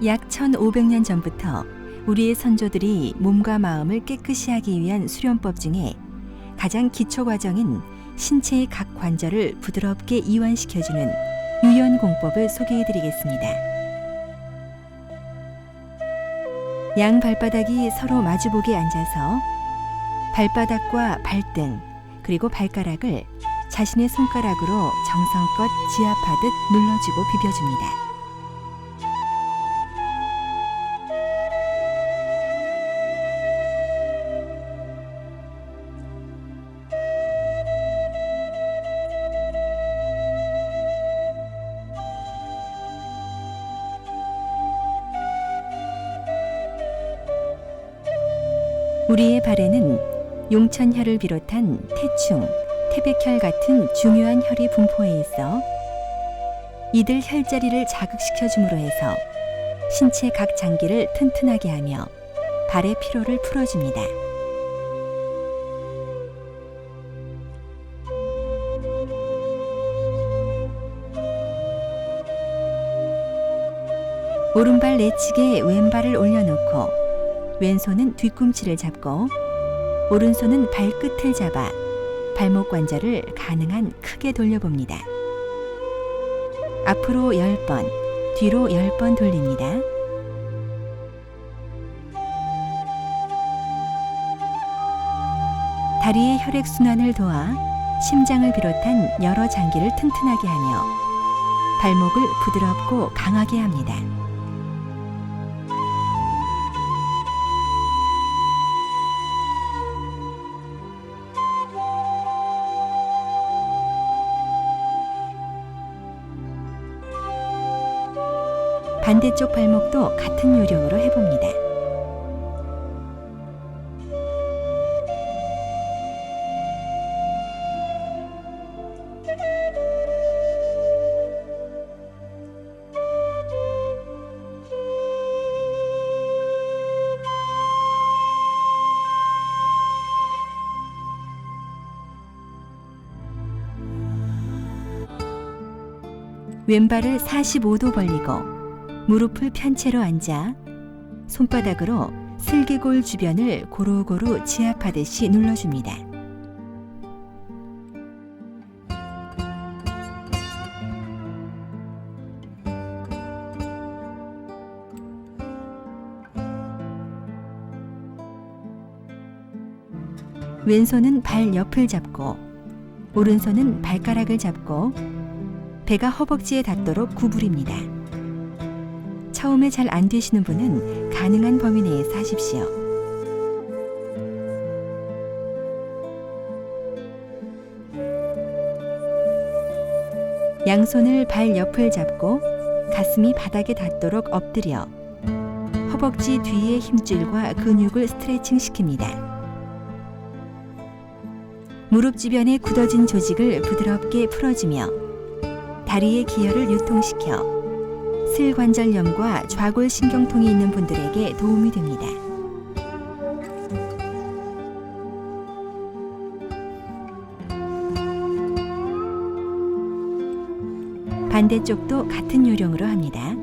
약 1500년 전부터 우리의 선조들이 몸과 마음을 깨끗이 하기 위한 수련법 중에 가장 기초 과정인 신체의 각 관절을 부드럽게 이완시켜주는 유연공법을 소개해드리겠습니다. 양 발바닥이 서로 마주보게 앉아서 발바닥과 발등 그리고 발가락을 자신의 손가락으로 정성껏 지압하듯 눌러주고 비벼줍니다. 우리의 발에는 용천혈을 비롯한 태충, 태백혈 같은 중요한 혈이 분포해 있어 이들 혈자리를 자극시켜 줌으로 해서 신체 각 장기를 튼튼하게 하며 발의 피로를 풀어줍니다. 오른발 내측에 왼발을 올려놓고 왼손은 뒤꿈치를 잡고 오른손은 발끝을 잡아 발목 관절을 가능한 크게 돌려봅니다. 앞으로 10번, 뒤로 10번 돌립니다. 다리의 혈액순환을 도와 심장을 비롯한 여러 장기를 튼튼하게 하며 발목을 부드럽고 강하게 합니다. 반대쪽 발목도 같은 요령으로 해봅니다. 왼발을 45도 벌리고 무릎을 편 채로 앉아 손바닥으로 슬개골 주변을 고루고루 지압하듯이 눌러줍니다. 왼손은 발 옆을 잡고 오른손은 발가락을 잡고 배가 허벅지에 닿도록 구부립니다. 처음에 잘 안 되시는 분은 가능한 범위 내에서 하십시오. 양손을 발 옆을 잡고 가슴이 바닥에 닿도록 엎드려 허벅지 뒤의 힘줄과 근육을 스트레칭 시킵니다. 무릎 주변의 굳어진 조직을 부드럽게 풀어주며 다리의 기혈을 유통시켜 슬관절염과 좌골신경통이 있는 분들에게 도움이 됩니다. 반대쪽도 같은 요령으로 합니다.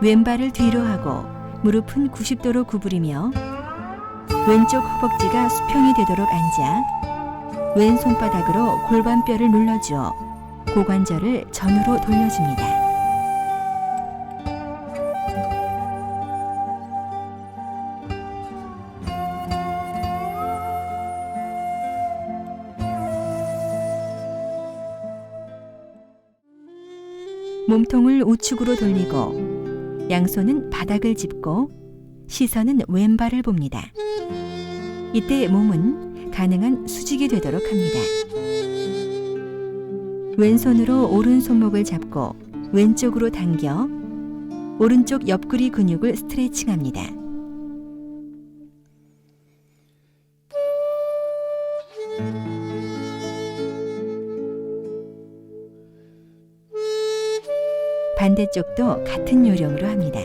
왼발을 뒤로 하고 무릎은 90도로 구부리며 왼쪽 허벅지가 수평이 되도록 앉아 왼 손바닥으로 골반뼈를 눌러주어 고관절을 전으로 돌려줍니다. 몸통을 우측으로 돌리고 양손은 바닥을 짚고 시선은 왼발을 봅니다. 이때 몸은 가능한 수직이 되도록 합니다. 왼손으로 오른 손목을 잡고 왼쪽으로 당겨 오른쪽 옆구리 근육을 스트레칭합니다. 반대쪽도 같은 요령으로 합니다.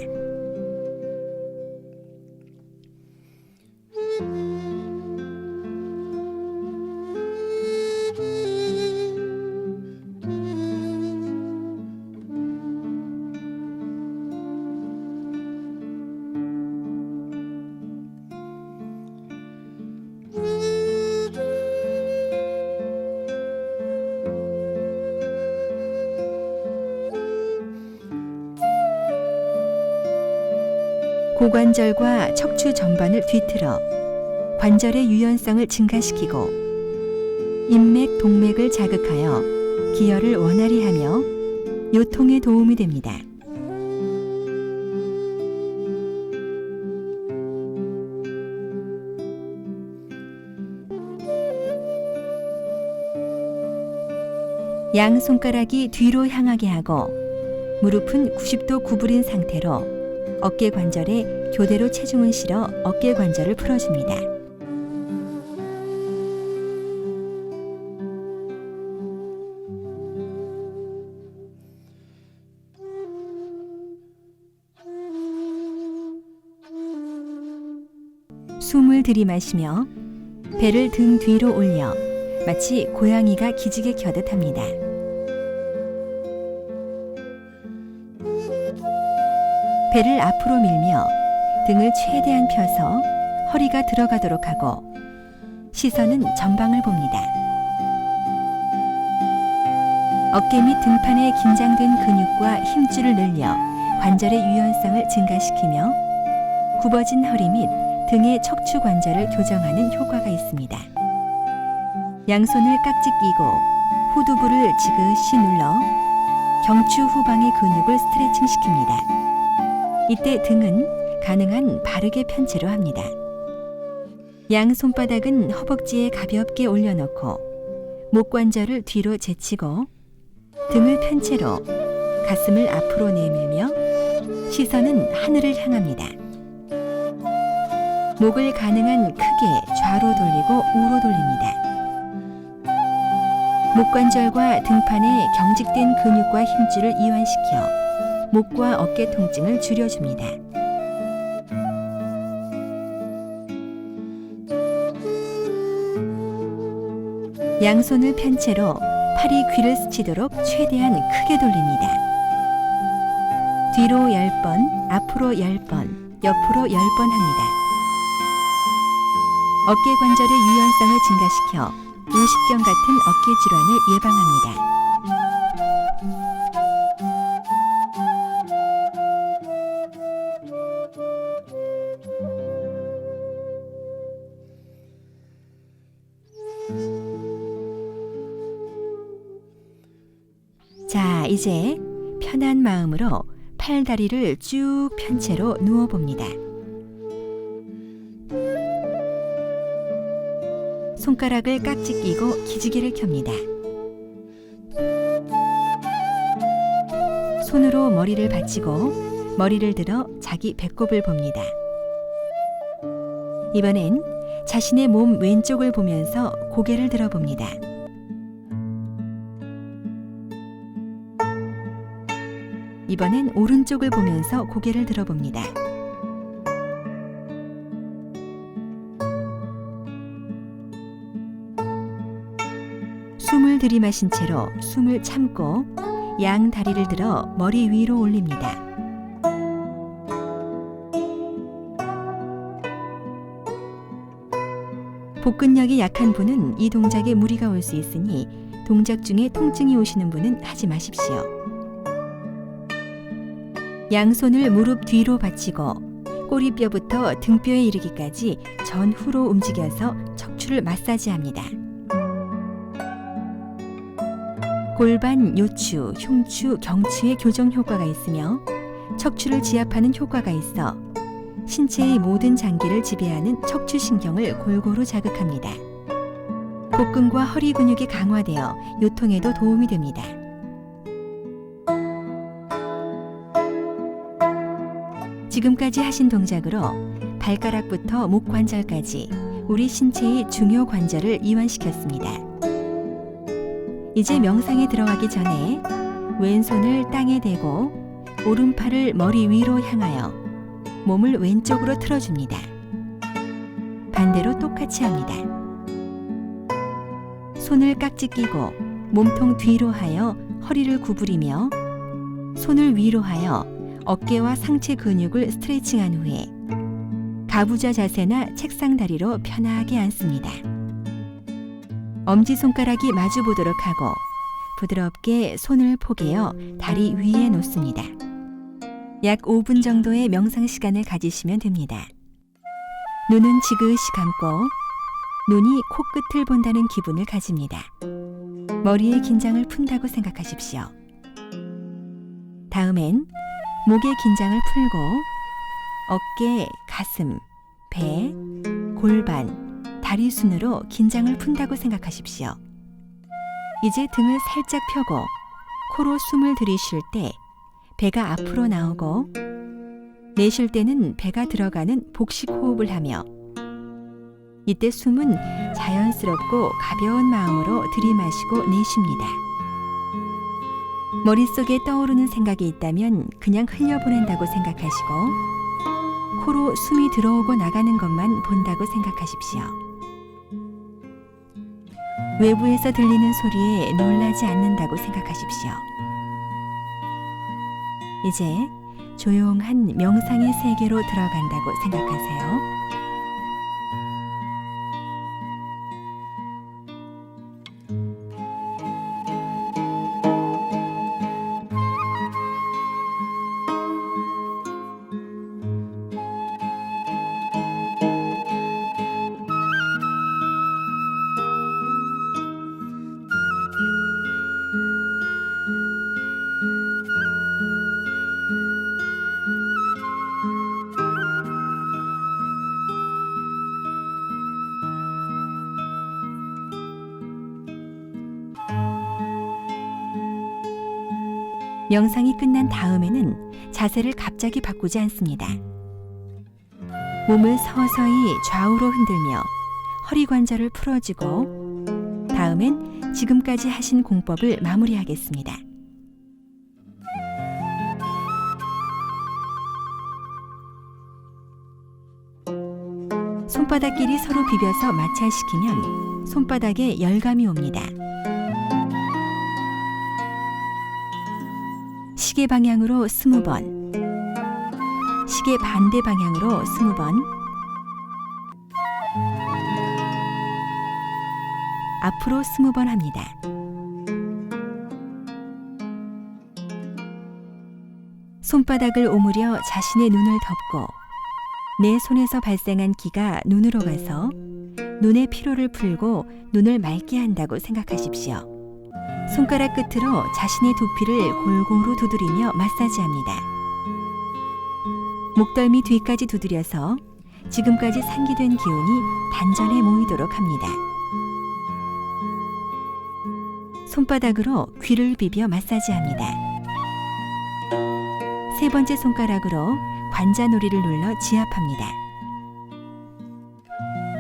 고관절과 척추 전반을 뒤틀어 관절의 유연성을 증가시키고 인맥, 동맥을 자극하여 기혈을 원활히 하며 요통에 도움이 됩니다. 양 손가락이 뒤로 향하게 하고 무릎은 90도 구부린 상태로 어깨 관절에 교대로 체중을 실어 어깨 관절을 풀어줍니다. 숨을 들이마시며 배를 등 뒤로 올려 마치 고양이가 기지개 켜듯 합니다. 배를 앞으로 밀며 등을 최대한 펴서 허리가 들어가도록 하고 시선은 전방을 봅니다. 어깨 및 등판에 긴장된 근육과 힘줄을 늘려 관절의 유연성을 증가시키며 굽어진 허리 및 등의 척추 관절을 교정하는 효과가 있습니다. 양손을 깍지 끼고 후두부를 지그시 눌러 경추 후방의 근육을 스트레칭 시킵니다. 이때 등은 가능한 바르게 편채로 합니다. 양 손바닥은 허벅지에 가볍게 올려놓고 목 관절을 뒤로 제치고 등을 편채로 가슴을 앞으로 내밀며 시선은 하늘을 향합니다. 목을 가능한 크게 좌로 돌리고 우로 돌립니다. 목 관절과 등판의 경직된 근육과 힘줄을 이완시켜 목과 어깨 통증을 줄여줍니다. 양손을 편채로 팔이 귀를 스치도록 최대한 크게 돌립니다. 뒤로 10번, 앞으로 10번, 옆으로 10번 합니다. 어깨 관절의 유연성을 증가시켜 우십경 같은 어깨 질환을 예방합니다. 자, 이제 편한 마음으로 팔다리를 쭉 편 채로 누워봅니다. 손가락을 깍지 끼고 기지개를 켭니다. 손으로 머리를 받치고 머리를 들어 자기 배꼽을 봅니다. 이번엔 자신의 몸 왼쪽을 보면서 고개를 들어봅니다. 이번엔 오른쪽을 보면서 고개를 들어봅니다. 숨을 들이마신 채로 숨을 참고 양 다리를 들어 머리 위로 올립니다. 복근력이 약한 분은 이 동작에 무리가 올 수 있으니 동작 중에 통증이 오시는 분은 하지 마십시오. 양손을 무릎 뒤로 받치고 꼬리뼈부터 등뼈에 이르기까지 전후로 움직여서 척추를 마사지합니다. 골반, 요추, 흉추, 경추의 교정 효과가 있으며 척추를 지압하는 효과가 있어 신체의 모든 장기를 지배하는 척추신경을 골고루 자극합니다. 복근과 허리 근육이 강화되어 요통에도 도움이 됩니다. 지금까지 하신 동작으로 발가락부터 목 관절까지 우리 신체의 중요 관절을 이완시켰습니다. 이제 명상에 들어가기 전에 왼손을 땅에 대고 오른팔을 머리 위로 향하여 몸을 왼쪽으로 틀어줍니다. 반대로 똑같이 합니다. 손을 깍지 끼고 몸통 뒤로 하여 허리를 구부리며 손을 위로 하여 어깨와 상체 근육을 스트레칭한 후에 가부좌 자세나 책상 다리로 편하게 앉습니다. 엄지손가락이 마주 보도록 하고 부드럽게 손을 포개어 다리 위에 놓습니다. 약 5분 정도의 명상 시간을 가지시면 됩니다. 눈은 지그시 감고 눈이 코끝을 본다는 기분을 가집니다. 머리의 긴장을 푼다고 생각하십시오. 다음엔 목의 긴장을 풀고 어깨, 가슴, 배, 골반, 다리 순으로 긴장을 푼다고 생각하십시오. 이제 등을 살짝 펴고 코로 숨을 들이쉴 때 배가 앞으로 나오고 내쉴 때는 배가 들어가는 복식 호흡을 하며 이때 숨은 자연스럽고 가벼운 마음으로 들이마시고 내쉽니다. 머릿속에 떠오르는 생각이 있다면 그냥 흘려보낸다고 생각하시고 코로 숨이 들어오고 나가는 것만 본다고 생각하십시오. 외부에서 들리는 소리에 놀라지 않는다고 생각하십시오. 이제 조용한 명상의 세계로 들어간다고 생각하세요. 명상이 끝난 다음에는 자세를 갑자기 바꾸지 않습니다. 몸을 서서히 좌우로 흔들며 허리 관절을 풀어주고 다음엔 지금까지 하신 공법을 마무리하겠습니다. 손바닥끼리 서로 비벼서 마찰시키면 손바닥에 열감이 옵니다. 시계 방향으로 20번, 시계 반대 방향으로 20번, 앞으로 20번 합니다. 손바닥을 오므려 자신의 눈을 덮고 내 손에서 발생한 기가 눈으로 가서 눈의 피로를 풀고 눈을 맑게 한다고 생각하십시오. 손가락 끝으로 자신의 두피를 골고루 두드리며 마사지합니다. 목덜미 뒤까지 두드려서 지금까지 상기된 기운이 단전에 모이도록 합니다. 손바닥으로 귀를 비벼 마사지합니다. 세 번째 손가락으로 관자놀이를 눌러 지압합니다.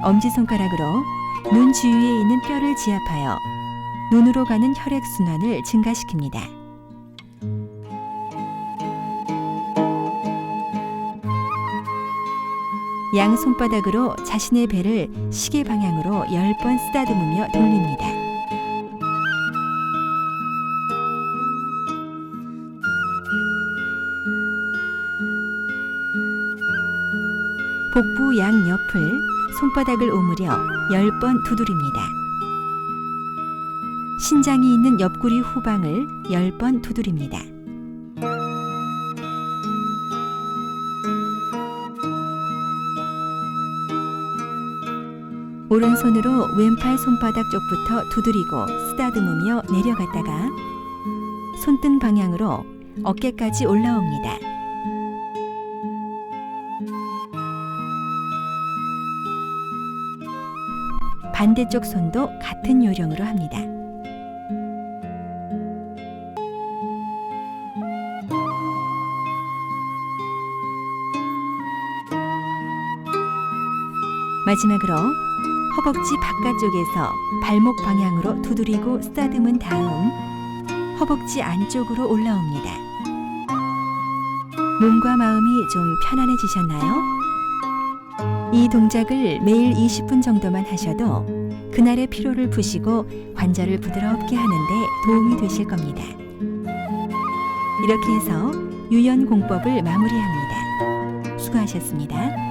엄지손가락으로 눈 주위에 있는 뼈를 지압하여 눈으로 가는 혈액순환을 증가시킵니다. 양 손바닥으로 자신의 배를 시계 방향으로 10번 쓰다듬으며 돌립니다. 복부 양 옆을 손바닥을 오므려 10번 두드립니다. 신장이 있는 옆구리 후방을 10번 두드립니다. 오른손으로 왼팔 손바닥 쪽부터 두드리고 쓰다듬으며 내려갔다가 손등 방향으로 어깨까지 올라옵니다. 반대쪽 손도 같은 요령으로 합니다. 마지막으로 허벅지 바깥쪽에서 발목 방향으로 두드리고 쓰다듬은 다음 허벅지 안쪽으로 올라옵니다. 몸과 마음이 좀 편안해지셨나요? 이 동작을 매일 20분 정도만 하셔도 그날의 피로를 푸시고 관절을 부드럽게 하는데 도움이 되실 겁니다. 이렇게 해서 유연공법을 마무리합니다. 수고하셨습니다.